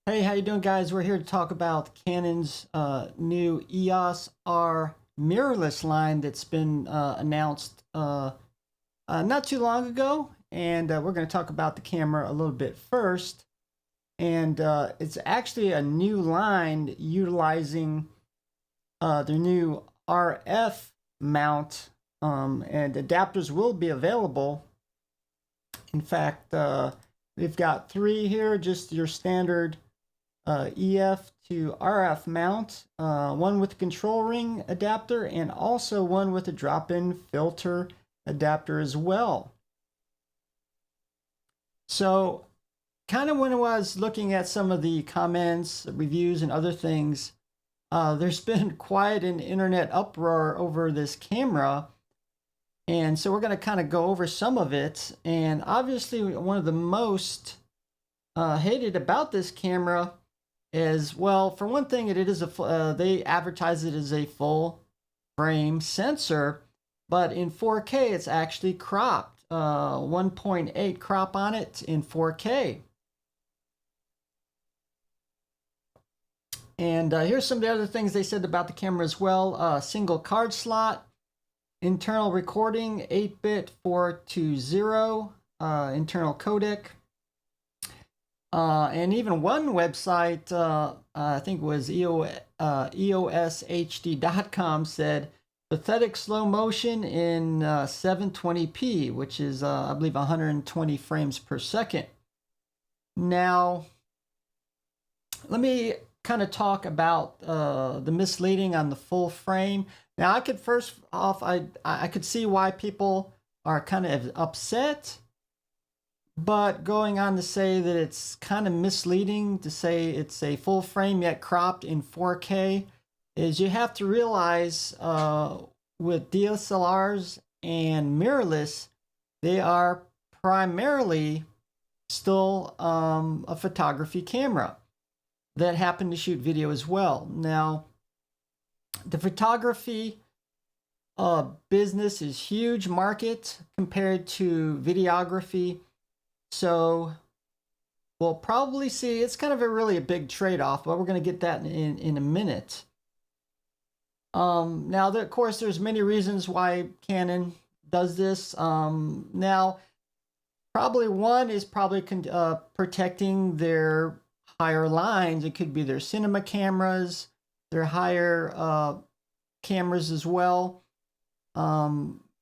Hey, how you doing, guys? We're here to talk about Canon's new EOS-R mirrorless line that's been announced not too long ago, and we're going to talk about the camera a little bit first. And it's actually a new line utilizing their new RF mount, and adapters will be available. In fact, we've got three here, just your standard EF to RF mount, one with a control ring adapter, and also one with a drop-in filter adapter as well. So kind of when I was looking at some of the comments, reviews, and other things, there's been quite an internet uproar over this camera. And so we're going to kind of go over some of it. And obviously one of the most hated about this camera is, well, for one thing, it is they advertise it as a full frame sensor, but in 4K it's actually cropped, 1.8 crop on it in 4K. And here's some of the other things they said about the camera as well. Single card slot, internal recording, 8-bit 420, internal codec. And even one website, I think it was EOSHD.com, said pathetic slow motion in 720p, which is, I believe, 120 frames per second. Now, let me kind of talk about the misleading on the full frame. Now, I could first off, I could see why people are kind of upset. But going on to say that it's kind of misleading to say it's a full frame yet cropped in 4K is you have to realize with DSLRs and mirrorless, they are primarily still a photography camera that happen to shoot video as well. Now, the photography business is huge market compared to videography. So we'll probably see, it's kind of really a big trade-off, but we're going to get that in a minute. Now, of course, there's many reasons why Canon does this. Now, probably one is probably protecting their higher lines. It could be their cinema cameras, their higher cameras as well.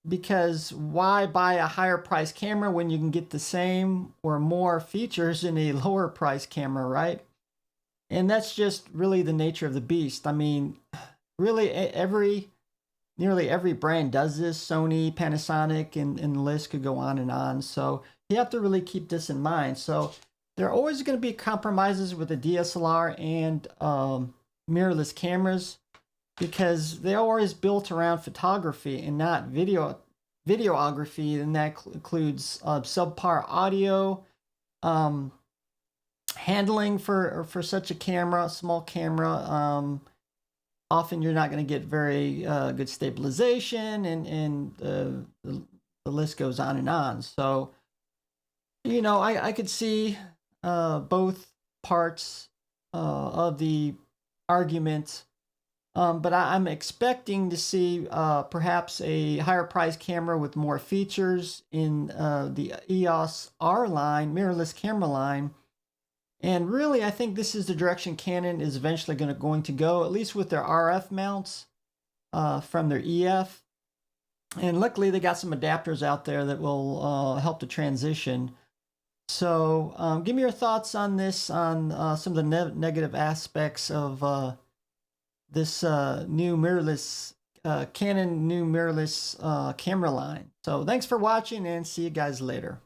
Because why buy a higher price camera when you can get the same or more features in a lower price camera, right? And that's just really the nature of the beast. I mean, really nearly every brand does this. Sony, Panasonic, and the list could go on and on. So you have to really keep this in mind. So there are always going to be compromises with the DSLR and mirrorless cameras, because they're always built around photography and not videography, and that includes subpar audio, handling for such a camera, small camera. Often you're not going to get very good stabilization, and the list goes on and on. So, you know, I could see both parts of the argument. But I'm expecting to see perhaps a higher price camera with more features in the EOS-R line, mirrorless camera line. And really, I think this is the direction Canon is eventually going to go, at least with their RF mounts from their EF. And luckily, they got some adapters out there that will help the transition. So give me your thoughts on this, on some of the negative aspects of this new mirrorless, Canon new mirrorless camera line. So thanks for watching, and see you guys later.